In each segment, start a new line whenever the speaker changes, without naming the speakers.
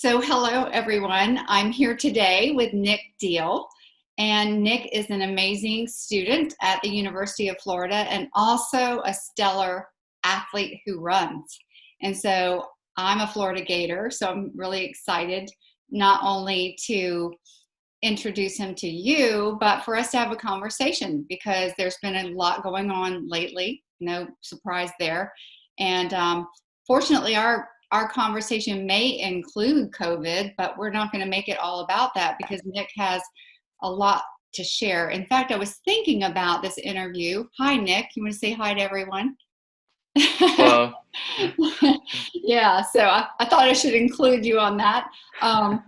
So, hello everyone. I'm here today with Nick Deal. And Nick is an amazing student at the University of Florida and also a stellar athlete who runs. And so, I'm a Florida Gator, so I'm really excited not only to introduce him to you, but for us to have a conversation because there's been a lot going on lately. No surprise there. And fortunately, our conversation may include COVID, but we're not going to make it all about that because Nick has a lot to share. In fact, I was thinking about this interview. Hi, Nick. You want to say hi to everyone?
Well,
Yeah, so I thought I should include you on that. Um,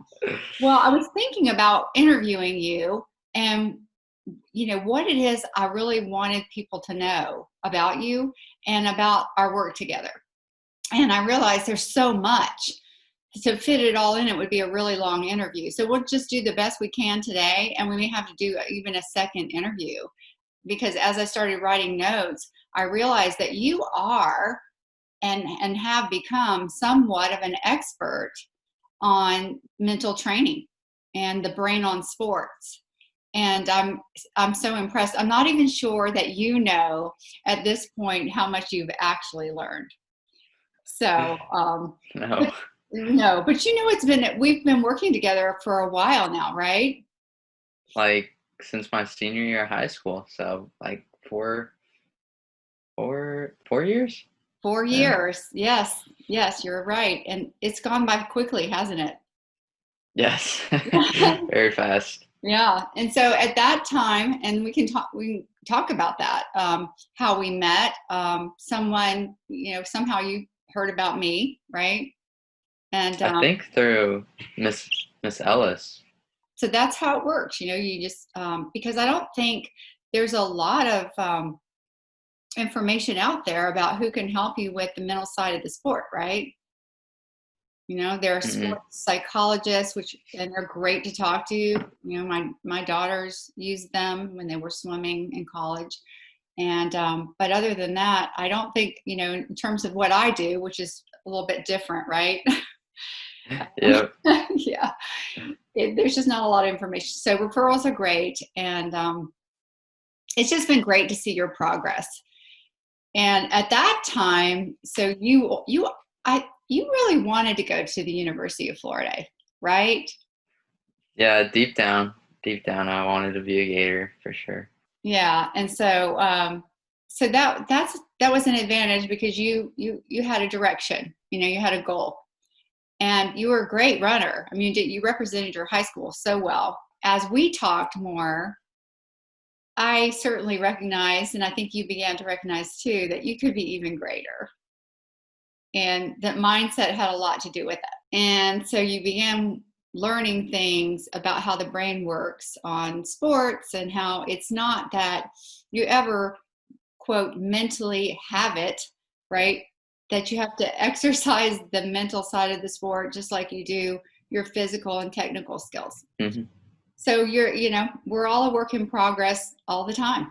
well, I was thinking about interviewing you and what it is I really wanted people to know about you and about our work together. And I realized there's so much to fit it all in. It would be a really long interview. So we'll just do the best we can today. And we may have to do even a second interview because as I started writing notes, I realized that you are and have become somewhat of an expert on mental training and the brain on sports. And I'm so impressed. I'm not even sure that you know at this point how much you've actually learned. So,
no,
but no, but we've been working together for a while now, right?
like since my senior year of high school, so like four years.
Four
Yeah.
years. Yes, yes, you're right. And it's gone by quickly, hasn't it?
Yes, very fast.
Yeah. And so at that time, and we can talk about that, how we met. Someone, somehow you heard about me, right? And
I think through Miss Ellis.
so that's how it works. You just because I don't think there's a lot of information out there about who can help you with the mental side of the sport, right? There are
Hmm.
sports psychologists, and they're great to talk to. My daughters used them when they were swimming in college, and but other than that, I don't think in terms of what I do, which is a little bit different, right?
Yep.
Yeah, there's just not a lot of information. So referrals are great, and it's just been great to see your progress. And at that time, so you really wanted to go to the University of Florida, right?
Yeah, deep down, I wanted to be a Gator for sure.
Yeah, and so that was an advantage because you had a direction, you had a goal, and you were a great runner. I mean, you represented your high school so well. As we talked more, I certainly recognized, and I think you began to recognize too, that you could be even greater, and that mindset had a lot to do with it. And so you began learning things about how the brain works on sports and how it's not that you ever, quote, mentally have it, right? That you have to exercise the mental side of the sport just like you do your physical and technical skills.
Hmm.
So we're all a work in progress all the time.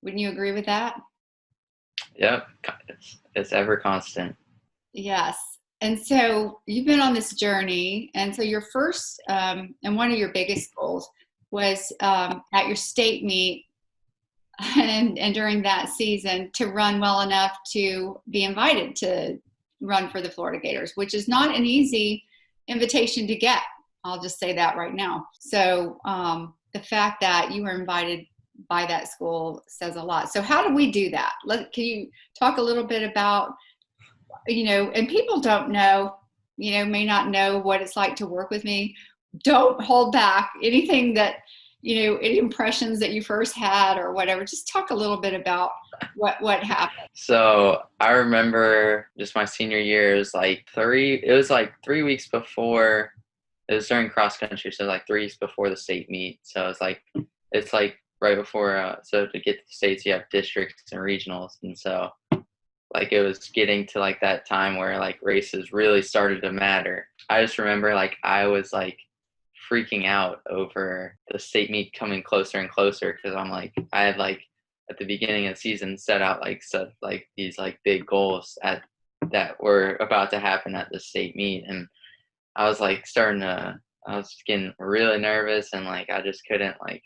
Wouldn't you agree with that?
Yep, it's ever constant.
Yes. And so you've been on this journey. And so your first and one of your biggest goals was at your state meet and during that season to run well enough to be invited to run for the Florida Gators, which is not an easy invitation to get. I'll just say that right now. So the fact that you were invited by that school says a lot. So how do we do that? Can you talk a little bit about and people don't know, may not know what it's like to work with me. Don't hold back anything that, any impressions that you first had or whatever. Just talk a little bit about what happened.
So I remember just my senior year is like it was like 3 weeks before, it was during cross country. So like 3 weeks before the state meet. So it's like right before, so to get to the states, you have districts and regionals. And so like it was getting to like that time where like races really started to matter. I just remember like I was like freaking out over the state meet coming closer and closer because I'm like I had like at the beginning of the season set like these like big goals at that were about to happen at the state meet, and I was like I was getting really nervous, and like I just couldn't like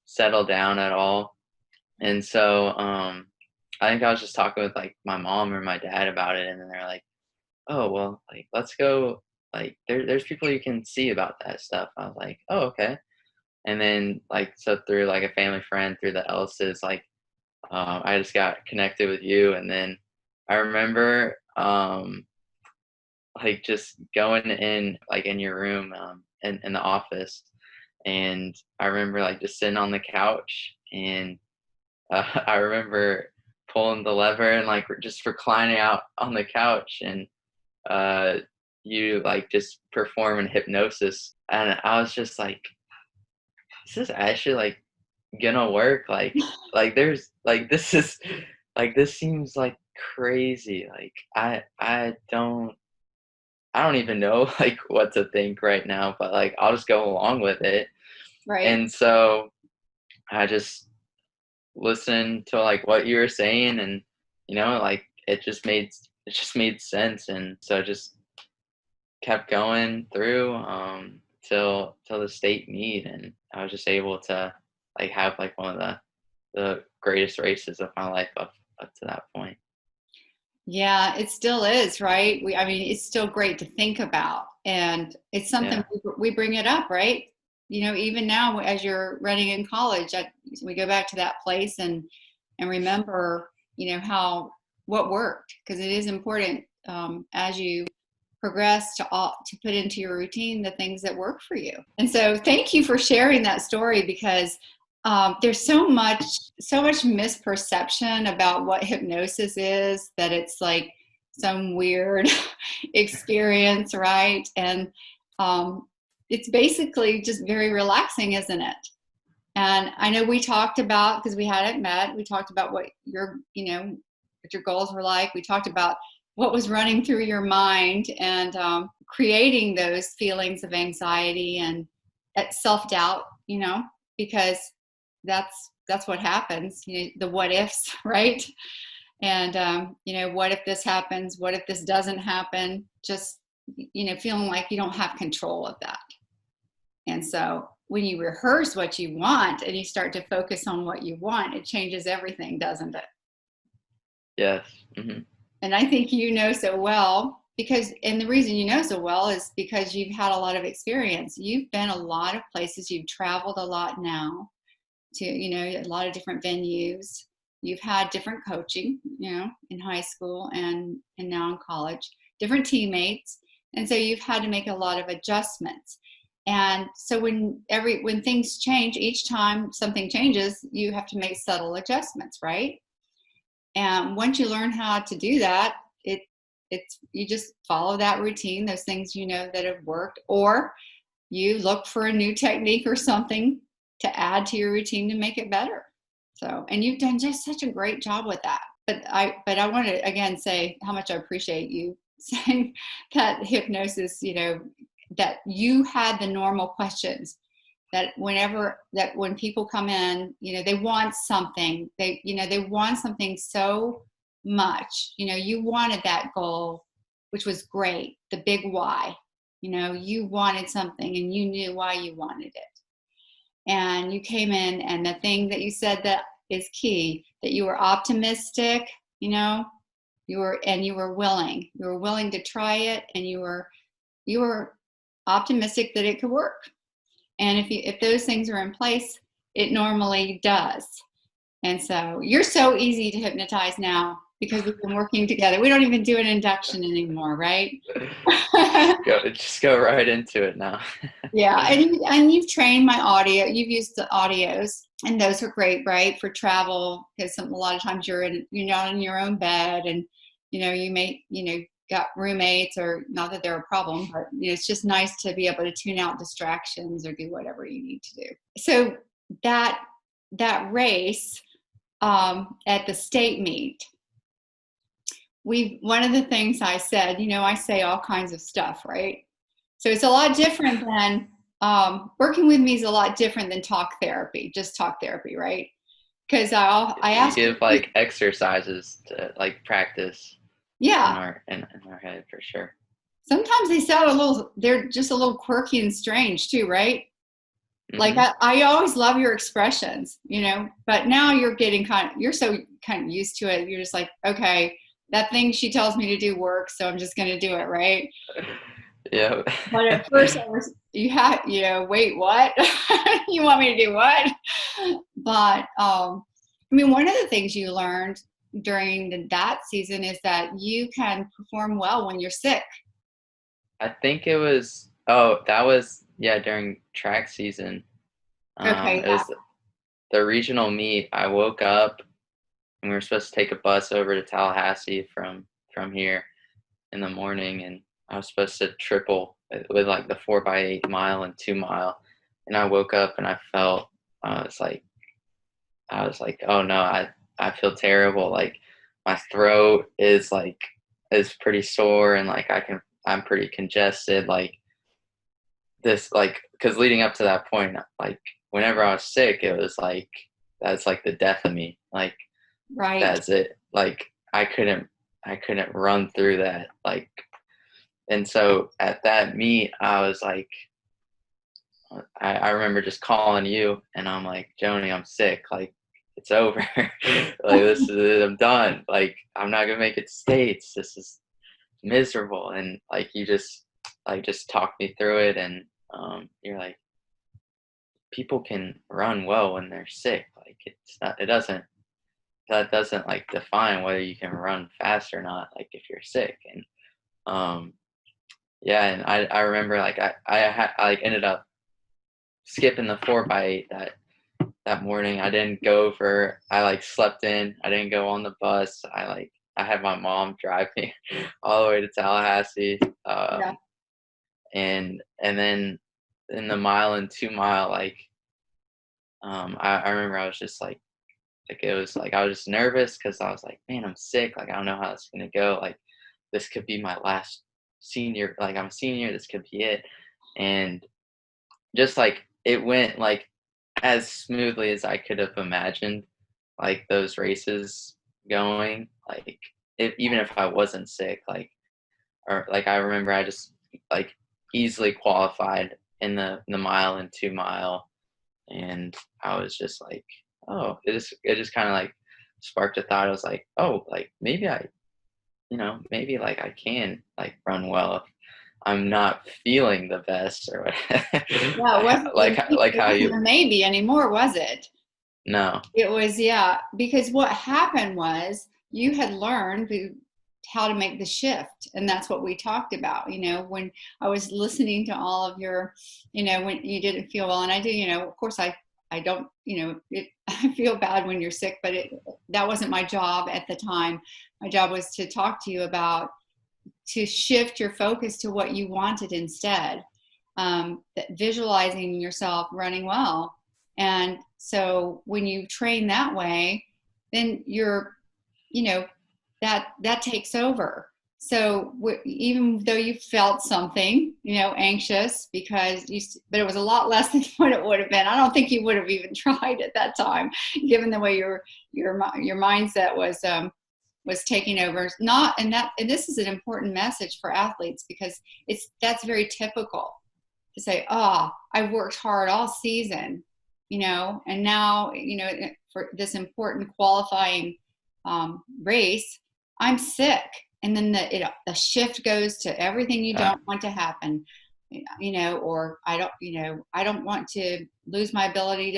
settle down at all. And so I think I was just talking with like my mom or my dad about it, and then they're like, "Oh, well, like let's go. Like there's people you can see about that stuff." I was like, "Oh, okay." And then like so through like a family friend through the Elses, like I just got connected with you, and then I remember like just going in like in your room in the office, and I remember like just sitting on the couch, and I remember pulling the lever and like just reclining out on the couch, and uh, you like just performing hypnosis, and I was just like, "This is actually like gonna work." Like there's like this is like this seems like crazy. Like I don't even know like what to think right now, but like I'll just go along with it.
Right.
And so I just listened to like what you were saying, and like it just made sense, and so I just kept going through till the state meet, and I was just able to like have like one of the greatest races of my life up to that point.
Yeah, it still is, right? I mean, it's still great to think about, and it's something
Yeah.
we bring it up, right? Even now as you're running in college, we go back to that place and remember, how what worked, because it is important as you progress to put into your routine the things that work for you. And so, thank you for sharing that story, because there's so much misperception about what hypnosis is, that it's like some weird experience, right? And it's basically just very relaxing, isn't it? And I know we talked about, because we hadn't met, we talked about what your goals were like. We talked about what was running through your mind, and creating those feelings of anxiety and self-doubt, because that's what happens, the what ifs, right? And what if this happens, what if this doesn't happen, just feeling like you don't have control of that. And so when you rehearse what you want and you start to focus on what you want, it changes everything, doesn't it?
Yes. Hmm.
And I think so well, and the reason you know so well is because you've had a lot of experience. You've been a lot of places, you've traveled a lot now to, a lot of different venues. You've had different coaching, in high school and now in college, different teammates. And so you've had to make a lot of adjustments. And so when things change, each time something changes, you have to make subtle adjustments, right? And once you learn how to do that, it's you just follow that routine, those things that have worked, or you look for a new technique or something to add to your routine to make it better. So, and you've done just such a great job with that. But I want to again say how much I appreciate you saying that hypnosis, that you had the normal questions, that when people come in, they want something, they want something so much, you wanted that goal, which was great, the big why, you wanted something and you knew why you wanted it. And you came in, and the thing that you said that is key, that you were optimistic, you were willing to try it, and you were optimistic that it could work. And if those things are in place, it normally does. And so you're so easy to hypnotize now because we've been working together. We don't even do an induction anymore, right?
Just go right into it now.
Yeah, and you've trained my audio. You've used the audios, and those are great, right, for travel, because a lot of times you're not in your own bed, and you may got roommates, or not that they're a problem, but it's just nice to be able to tune out distractions or do whatever you need to do. So that race at the state meet, one of the things I said, I say all kinds of stuff, right? So it's a lot different than working with me is a lot different than just talk therapy, right? Because I
You
ask
give like exercises to like practice
yeah,
in our head for sure.
sometimes they're just a little quirky and strange too, right? Like
Hmm.
I always love your expressions, but now you're so kind of used to it. You're just like, okay, that thing she tells me to do works, so I'm just going to do it, right?
Yeah.
But at first wait, what? You want me to do what? But I mean, one of the things you learned during that season is that you can perform well when you're sick.
I think it was, oh, that was, yeah, during track season.
Okay,
It
yeah,
was the regional meet. I woke up and we were supposed to take a bus over to Tallahassee from here in the morning, and I was supposed to triple with like the 4x8 mile and 2 mile. And I woke up and I was like, oh no, I feel terrible. Like my throat is pretty sore, and like I'm pretty congested. Like this, like, because leading up to that point, like whenever I was sick, it was like that's like the death of me. Like
right.
that's it. Like I couldn't run through that. Like, and so at that meet, I was like, I remember just calling you, and I'm like, Joni, I'm sick. Like, it's over. Like, this is it. I'm done. Like, I'm not gonna make it to States. This is miserable. And like, you just talked me through it, and you're like, people can run well when they're sick. Like, it's not. It doesn't. That doesn't like define whether you can run fast or not. Like, if you're sick, and yeah, and I remember like I like ended up skipping the 4x8 that morning. I didn't go for I like slept in. I didn't go on the bus. I had my mom drive me all the way to Tallahassee.
Yeah.
And then in the mile and 2 mile, like I remember I was just like it was like I was just nervous because I was like, man, I'm sick. Like I don't know how it's gonna go. Like this could be my last senior. Like I'm a senior. This could be it. And just like it went like as smoothly as I could have imagined, like those races going. Like even if I wasn't sick, like or like I remember I just like easily qualified in the mile and 2 mile, and I was just like, oh, it just kind of like sparked a thought. I was like, oh, like maybe maybe like I can like run well if I'm not feeling the best or what.
Yeah,
Like
it
how
wasn't
you
a maybe anymore, was it?
no.
It was, yeah, because what happened was you had learned how to make the shift. And that's what we talked about, when I was listening to all of your, when you didn't feel well. And I do, of course, I don't, I feel bad when you're sick, but that wasn't my job at the time. My job was to talk to you about to shift your focus to what you wanted instead, visualizing yourself running well. And so when you train that way, then you know, that takes over. So even though you felt something, anxious but it was a lot less than what it would have been. I don't think you would have even tried at that time, given the way your mindset was taking over. Not and this is an important message for athletes because that's very typical to say, oh, I've worked hard all season, and now, for this important qualifying race, I'm sick. And then the shift goes to everything you
Yeah.
don't want to happen, or I don't want to lose my ability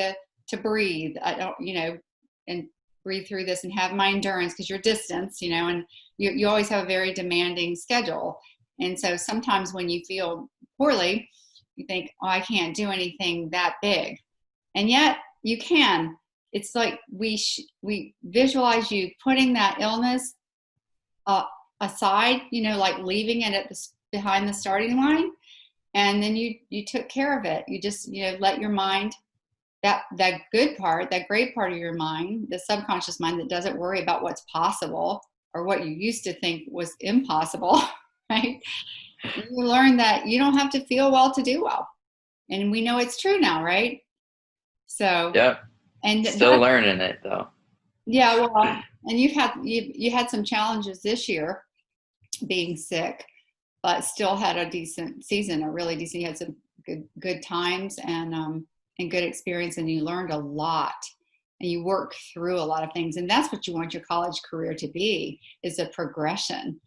to breathe. I don't, and breathe through this and have my endurance because your distance, and you always have a very demanding schedule. And so sometimes when you feel poorly, you think, oh, I can't do anything that big. And yet you can. It's like we visualize you putting that illness uh, aside, like leaving it behind the starting line. And then you took care of it. You just, let your mind, that good part, that great part of your mind, the subconscious mind that doesn't worry about what's possible or what you used to think was impossible, right? You learn that you don't have to feel well to do well. And we know it's true now, right? So,
Yep.
and
Still
that,
learning it though.
yeah, well, and you had some challenges this year being sick, but still had a decent season, a really decent. You had some good times and good experience, and you learned a lot, and you worked through a lot of things, and that's what you want your college career to be, is a progression.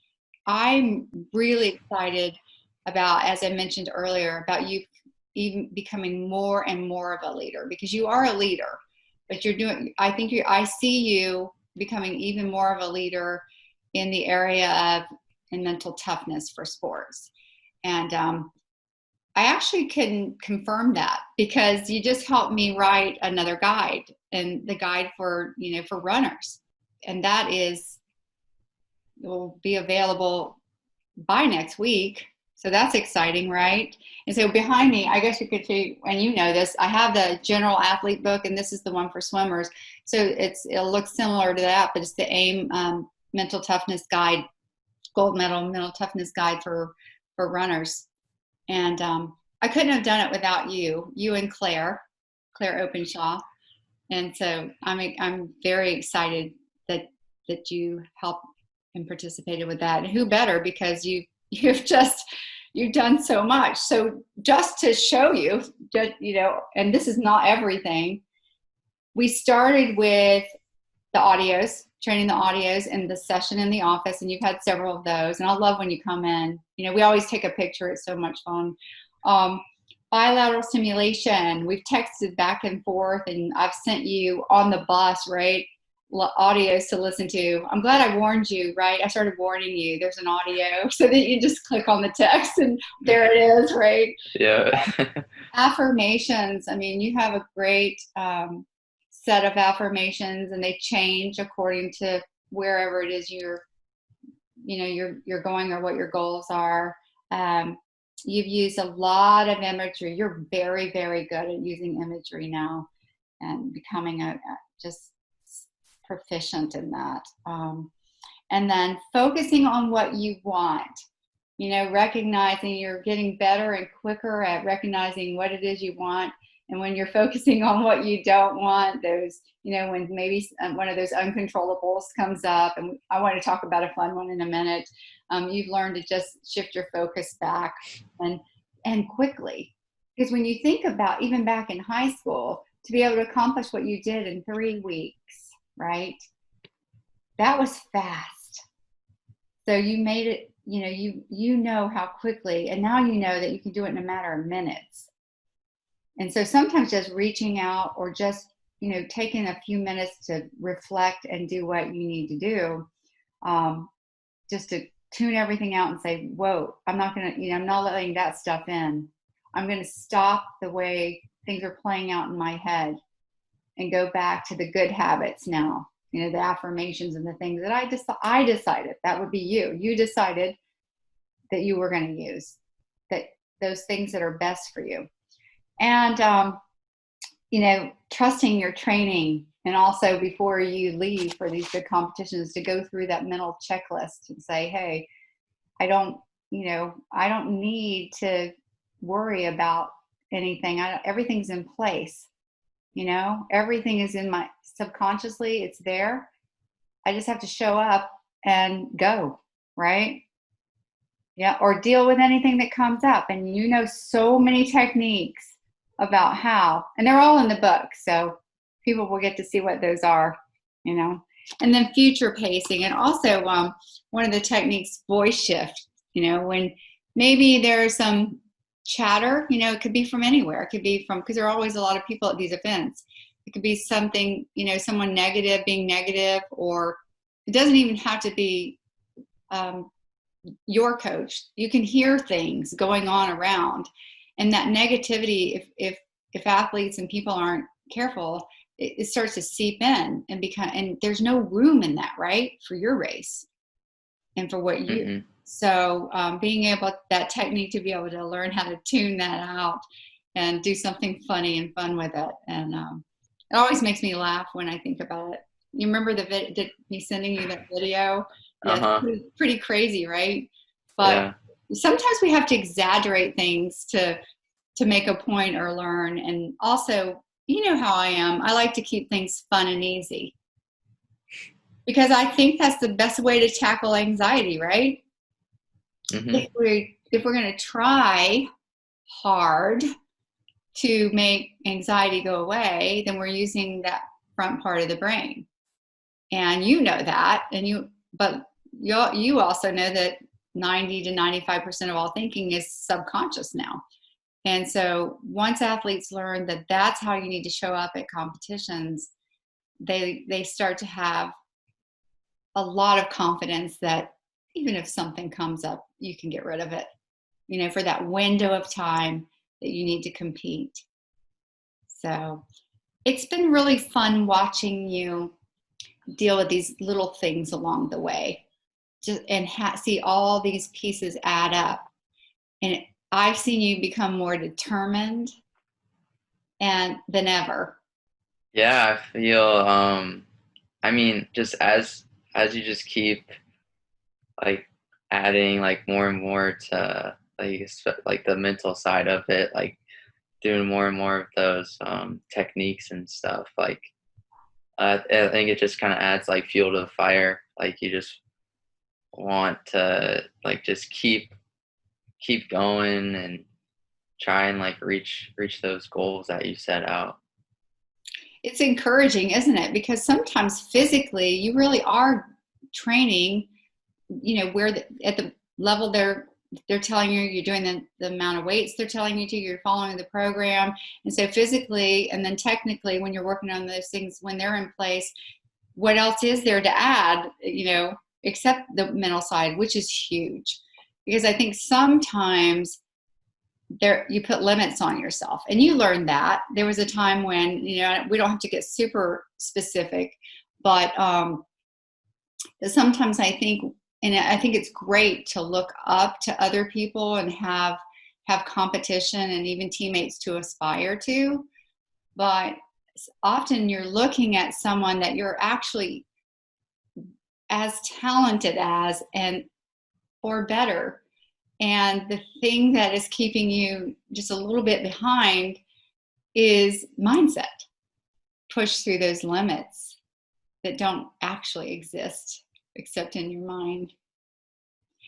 I'm really excited about, as I mentioned earlier, about you even becoming more and more of a leader, because you are a leader, but I see you becoming even more of a leader in the area of mental toughness for sports. And I actually can confirm that, because you just helped me write another guide, and the guide for runners, and that will be available by next week. So that's exciting, right? And so behind me, I guess you could see, and you know this, I have the general athlete book, and this is the one for swimmers. So it'll look similar to that, but it's the AIM mental toughness guide, gold medal mental toughness guide for runners. And I couldn't have done it without you and Claire Openshaw. And so I'm very excited that you helped and participated with that. And who better, because you've done so much. So just to show you, and this is not everything, we started with the audios, training the audios, and the session in the office, and you've had several of those. And I love when you come in. We always take a picture. It's so much fun. Bilateral stimulation. We've texted back and forth, and I've sent you on the bus, right, audios to listen to. I'm glad I warned you, right? I started warning you. There's an audio, so that you just click on the text, and there it is, right?
Yeah.
Affirmations. I mean, you have a great set of affirmations, and they change according to wherever it is you're going, or what your goals are. You've used a lot of imagery. You're very, very good at using imagery now, and becoming just proficient in that. And then focusing on what you want, recognizing you're getting better and quicker at recognizing what it is you want. And when you're focusing on what you don't want, those, when maybe one of those uncontrollables comes up, and I want to talk about a fun one in a minute, you've learned to just shift your focus back and quickly. Because when you think about, even back in high school, to be able to accomplish what you did in 3 weeks, right? That was fast. So you made it, you know how quickly, and now you know that you can do it in a matter of minutes. And so sometimes just reaching out, or just, taking a few minutes to reflect and do what you need to do, just to tune everything out and say, whoa, I'm not letting that stuff in. I'm going to stop the way things are playing out in my head and go back to the good habits now, the affirmations and the things that I decided, that would be you. You decided that you were going to use, that those things that are best for you. And, trusting your training, and also before you leave for these big competitions, to go through that mental checklist and say, hey, I don't need to worry about anything. Everything's in place. Everything is in my subconsciously, it's there. I just have to show up and go, right? Yeah. Or deal with anything that comes up. And so many techniques about how, and they're all in the book, so people will get to see what those are, and then future pacing. And also one of the techniques, voice shift, when maybe there's some chatter, it could be from anywhere. It could be from, because there are always a lot of people at these events. It could be something, someone negative being negative, or it doesn't even have to be your coach. You can hear things going on around. And that negativity, if athletes and people aren't careful, it starts to seep in and there's no room in that, right, for your race and for what you. Mm-hmm. So being able, that technique, to be able to learn how to tune that out and do something funny and fun with it, and it always makes me laugh when I think about it. You remember me sending you that video? Yeah, it's pretty crazy, right? But yeah. Sometimes we have to exaggerate things to make a point or learn. And also, how I am. I like to keep things fun and easy, because I think that's the best way to tackle anxiety, right?
Hmm.
If we're going to try hard to make anxiety go away, then we're using that front part of the brain. And you know that, but you also know that 90 to 95% of all thinking is subconscious now. And so once athletes learn that that's how you need to show up at competitions, they start to have a lot of confidence that even if something comes up, you can get rid of it, for that window of time that you need to compete. So it's been really fun watching you deal with these little things along the way, and see all these pieces add up. And I've seen you become more determined than ever.
Yeah, I feel I mean, just as you just keep like adding like more and more to like the mental side of it, like doing more and more of those techniques and stuff, like I think it just kind of adds like fuel to the fire. Like you just want to like just keep going and try and like reach those goals that you set out.
It's encouraging, isn't it? Because sometimes physically you really are training, where at the level they're telling you you're doing the amount of weights they're telling you to, you're following the program. And so physically and then technically when you're working on those things, when they're in place, what else is there to add, except the mental side, which is huge. Because I think sometimes you put limits on yourself, and you learn that. There was a time when, we don't have to get super specific, but sometimes I think it's great to look up to other people and have competition and even teammates to aspire to. But often you're looking at someone that you're actually as talented as or better. And the thing that is keeping you just a little bit behind is mindset. Push through those limits that don't actually exist except in your mind.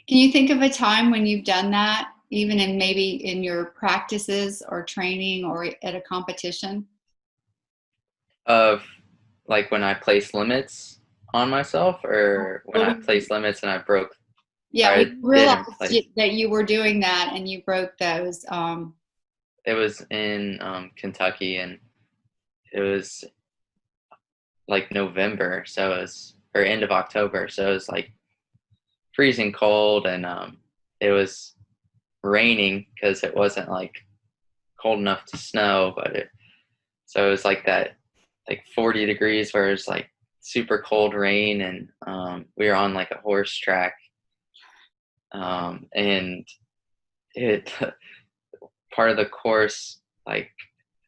Can you think of a time when you've done that, even maybe in your practices or training or at a competition?
Of like when I place limits on myself, or when I
Well,
place limits and I broke, or
yeah,
I
we
didn't
realized
place.
that you were doing that and you broke those.
It was in Kentucky, and it was like November, so it was or end of October, so it was like freezing cold, and it was raining because it wasn't like cold enough to snow, but so it was like that like 40 degrees where it's like super cold rain, and we were on like a horse track, and it part of the course, like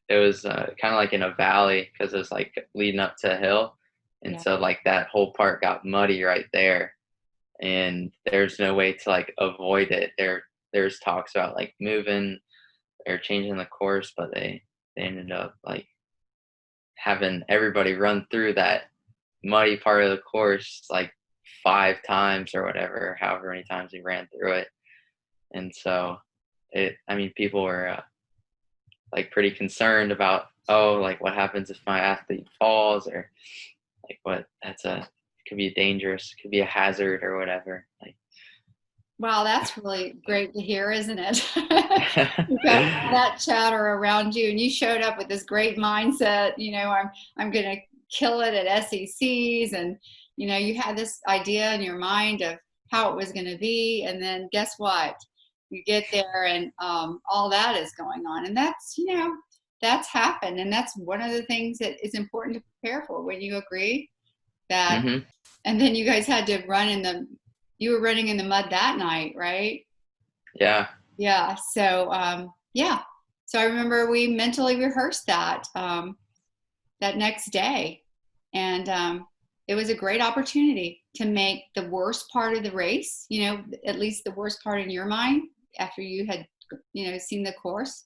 it was kind of like in a valley because it was like leading up to a hill, and
Yeah.
so like that whole part got muddy right there, and there's no way to like avoid it. There's talks about like moving or changing the course, but they ended up like having everybody run through that muddy part of the course like 5 times or whatever, however many times we ran through it. And so I mean, people were like pretty concerned about, oh, like what happens if my athlete falls, or like what could be dangerous, could be a hazard or whatever. Like,
Wow, that's really great to hear, isn't it? You've got all that chatter around you, and you showed up with this great mindset. I'm going to kill it at SECs, and you had this idea in your mind of how it was going to be, and then guess what? You get there, and all that is going on, and that's happened, and that's one of the things that is important to prepare for. When you agree that,
hmm
and then you guys had to you were running in the mud that night, right?
yeah,
Yeah. So, yeah. So I remember we mentally rehearsed that next day, and it was a great opportunity to make the worst part of the race. At least the worst part in your mind after you had, seen the course.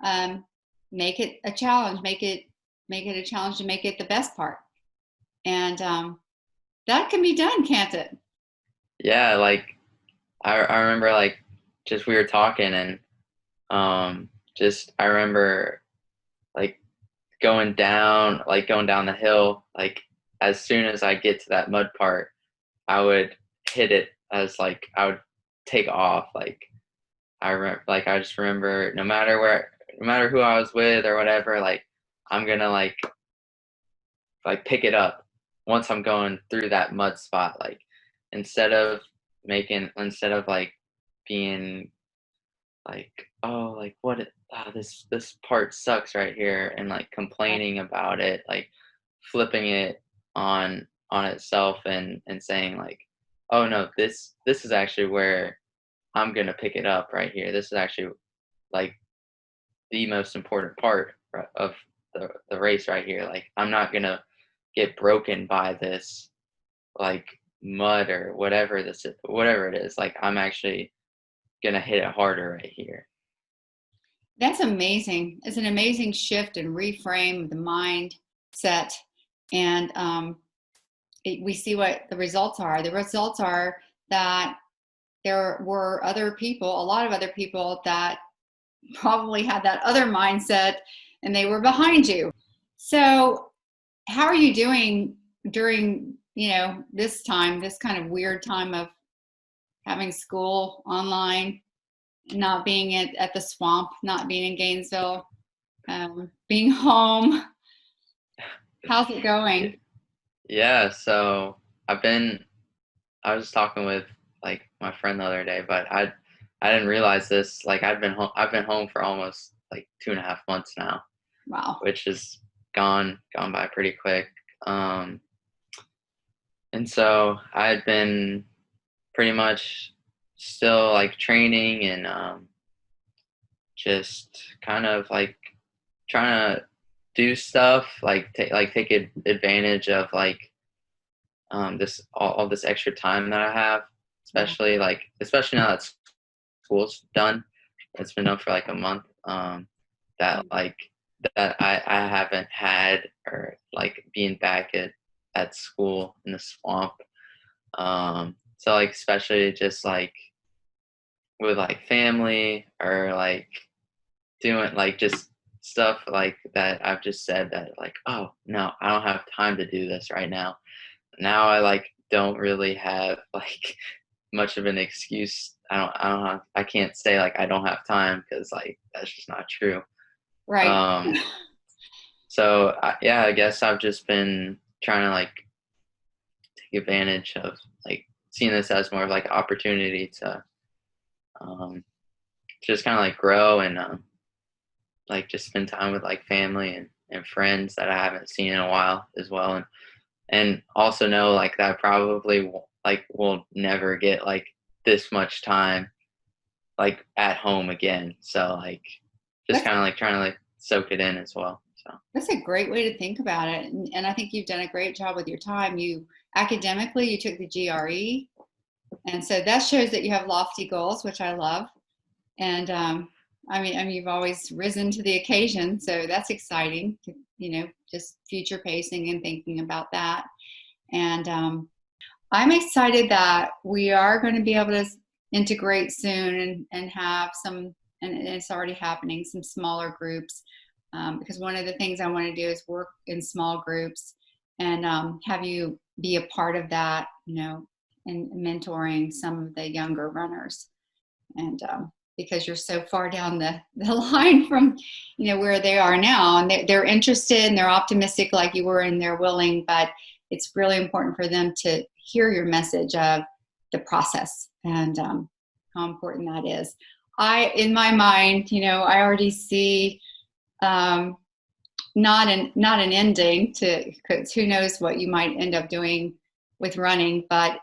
Um, make it a challenge. Make it a challenge to make it the best part, and that can be done, can't it?
yeah. Like I remember like just we were talking and just I remember like going down the hill, like as soon as I get to that mud part, I would hit it as like I would take off. I just remember no matter who I was with or whatever, like I'm gonna like pick it up once I'm going through that mud spot. Like instead of like being like, oh, like this part sucks right here, and like complaining about it, like flipping it on itself and saying like, oh no, this is actually where I'm gonna pick it up right here. This is actually like the most important part of the race right here. Like I'm not gonna get broken by this like mud or whatever it is. Like I'm actually gonna hit it harder right here.
That's amazing. It's an amazing shift and reframe of the mindset. And we see what the results are. The results are that there were other people, a lot of other people that probably had that other mindset and they were behind you. So how are you doing during, this time, this kind of weird time of having school online, not being at the swamp, not being in Gainesville, being home? How's it going?
Yeah, so I was just talking with like my friend the other day, but I didn't realize this. Like I've been home for almost like 2.5 months now,
Wow.
which is gone by pretty quick. Um, and so I had been pretty much still like training and just kind of like trying to do stuff take advantage of like this all this extra time that I have,
Yeah.
especially now that school's done. It's been done for like a month. That like that I haven't had or like being back at school in the swamp. So like especially just like with like family or like doing like just stuff like that I've just said that like, oh no, I don't have time to do this right now. Now I like don't really have like much of an excuse. I can't say like I don't have time because like that's just not true.
Right.
Um, yeah, I guess I've just been trying to like take advantage of like seeing this as more of like an opportunity to um, just kind of like grow and like just spend time with like family and friends that I haven't seen in a while as well, and also know like that I probably will never get like this much time like at home again. So like just
That's
kind of like trying to like soak it in as well. So
that's a great way to think about it. And I think you've done a great job with your time. You academically, you took the GRE. And so that shows that you have lofty goals, which I love. And I mean, you've always risen to the occasion, so that's exciting. Just future pacing and thinking about that. And I'm excited that we are going to be able to integrate soon and have some, and it's already happening, some smaller groups. Because one of the things I want to do is work in small groups and have you be a part of that, and mentoring some of the younger runners. And because you're so far down the line from, where they are now, and they're interested and they're optimistic like you were, and they're willing, but it's really important for them to hear your message of the process and how important that is. In my mind, I already see not an ending to, because who knows what you might end up doing with running, but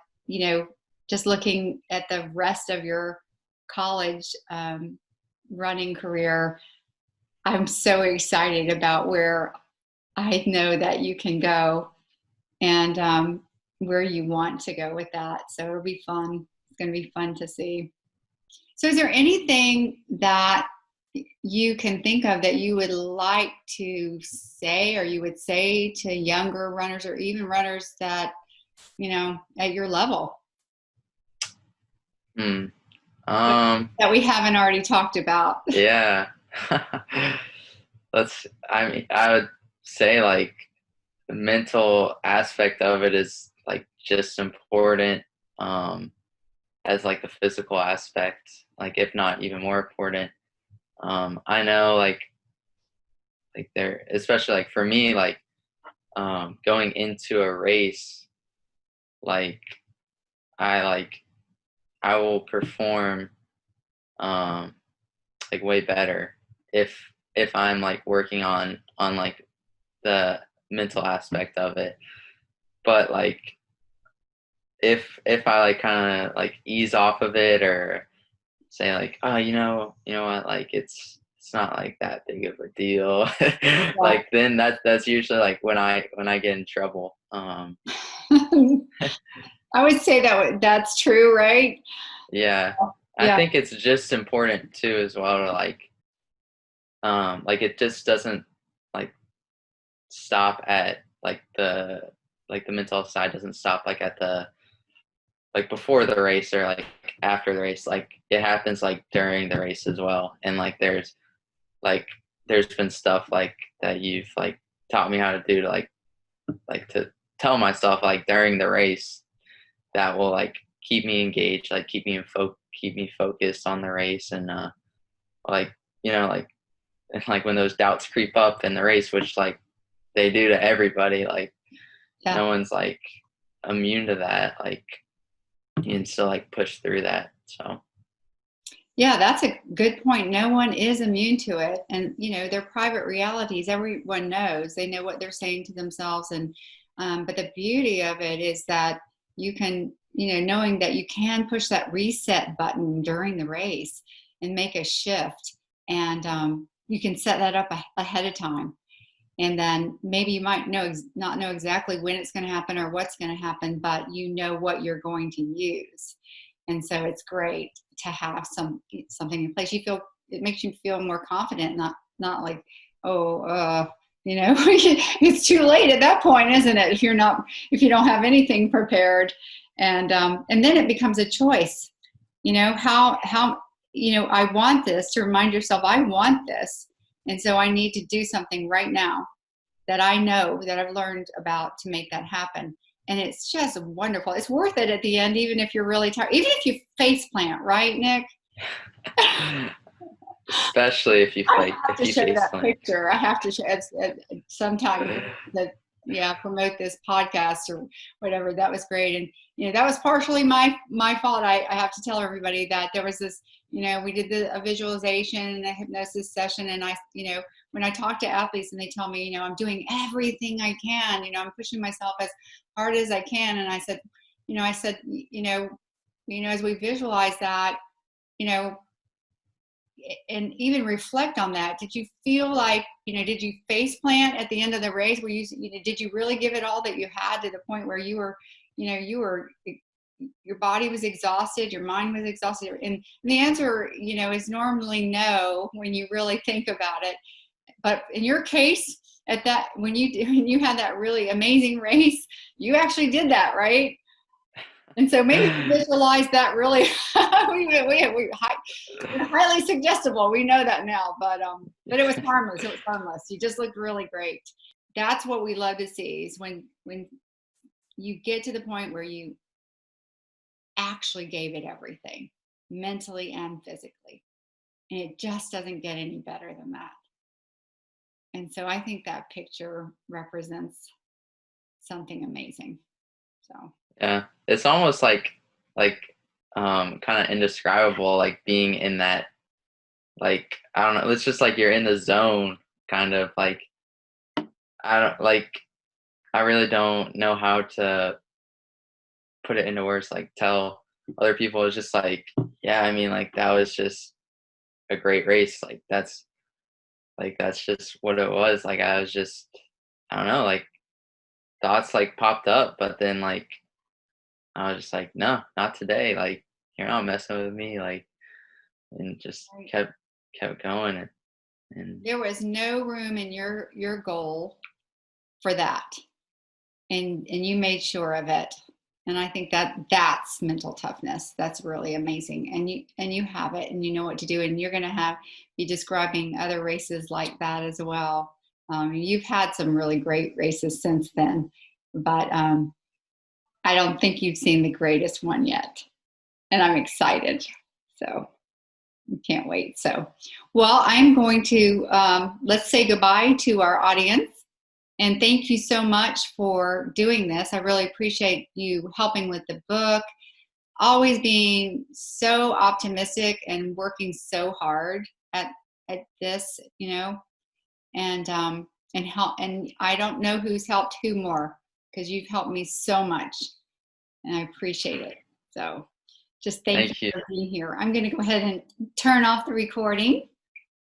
just looking at the rest of your college running career, I'm so excited about where I know that you can go and where you want to go with that. So it'll be fun. It's going to be fun to see. So is there anything that you can think of that you would like to say, or you would say to younger runners or even runners that, at your level?
Hmm. Um,
that we haven't already talked about?
yeah. I mean, I would say like the mental aspect of it is like just important, um, as like the physical aspect, like if not even more important. I know like there, especially like for me, like going into a race, like I like I will perform um like way better if I'm like working on like the mental aspect of it. But like if I like kind of like ease off of it or say like, oh, you know what, like it's not like that big of a deal, like then that's usually like when I get in trouble.
I would say that's true, right?
Yeah, I
Yeah,
think it's just important too as well to like it just doesn't like stop at like the mental side doesn't stop like at the like before the race or like after the race. Like it happens like during the race as well. And like there's been stuff like that you've like taught me how to do to like to tell myself like during the race that will like keep me engaged, like keep me focused on the race. And like like and like when those doubts creep up in the race, which like they do to everybody, like
yeah.
no one's like immune to that, like you can still like push through that. So
Yeah, that's a good point. No one is immune to it. And, their private realities, everyone knows. They know what they're saying to themselves. And, but the beauty of it is that you can, knowing that you can push that reset button during the race and make a shift. And you can set that up ahead of time. And then maybe you might not know exactly when it's going to happen or what's going to happen, but you know what you're going to use. And so it's great to have something in place. It makes you feel more confident, not like, oh, it's too late at that point, isn't it? If you don't have anything prepared, and then it becomes a choice. How I want this, to remind yourself, I want this, and so I need to do something right now that I know, that I've learned about, to make that happen. And it's just wonderful. It's worth it at the end, even if you're really tired, even if you face plant, right, Nick?
especially if you
I
like
have
if
to
you
show
face
that
plant.
picture. I have to show it sometime that, yeah, promote this podcast or whatever. That was great. And, that was partially my fault. I have to tell everybody that there was this, we did a visualization and a hypnosis session. And when I talk to athletes and they tell me, I'm doing everything I can, I'm pushing myself as hard as I can. And I said, as we visualize that, you know, and even reflect on that, did you feel like, did you face plant at the end of the race? Did you really give it all that you had, to the point where your body was exhausted, your mind was exhausted? And the answer, is normally no, when you really think about it. But in your case, when you had that really amazing race, you actually did that, right? And so maybe visualize that really. We're highly suggestible. We know that now, but it was harmless. It was harmless. You just looked really great. That's what we love to see, is when you get to the point where you actually gave it everything, mentally and physically. And it just doesn't get any better than that. And so I think that picture represents something amazing. So
Yeah, it's almost like kind of indescribable, like being in that, like I don't know, it's just like you're in the zone, kind of like I don't like I really don't know how to put it into words, like tell other people. It's just like, yeah, I mean, like that was just a great race. Like that's just what it was. Like I was just, I don't know, like thoughts like popped up, but then like I was just like, no, not today. Like you're not messing with me. Like, and just kept going. And
there was no room in your goal for that, and you made sure of it. And I think that that's mental toughness. That's really amazing. And you have it, and you know what to do. And you're going to be describing other races like that as well. You've had some really great races since then, but I don't think you've seen the greatest one yet. And I'm excited. So can't wait. So, well, I'm going to let's say goodbye to our audience. And thank you so much for doing this. I really appreciate you helping with the book, always being so optimistic and working so hard at this, and help. And I don't know who's helped who more, because you've helped me so much, and I appreciate it. So just thank you
Thank you.
for being here. I'm going to go ahead and turn off the recording.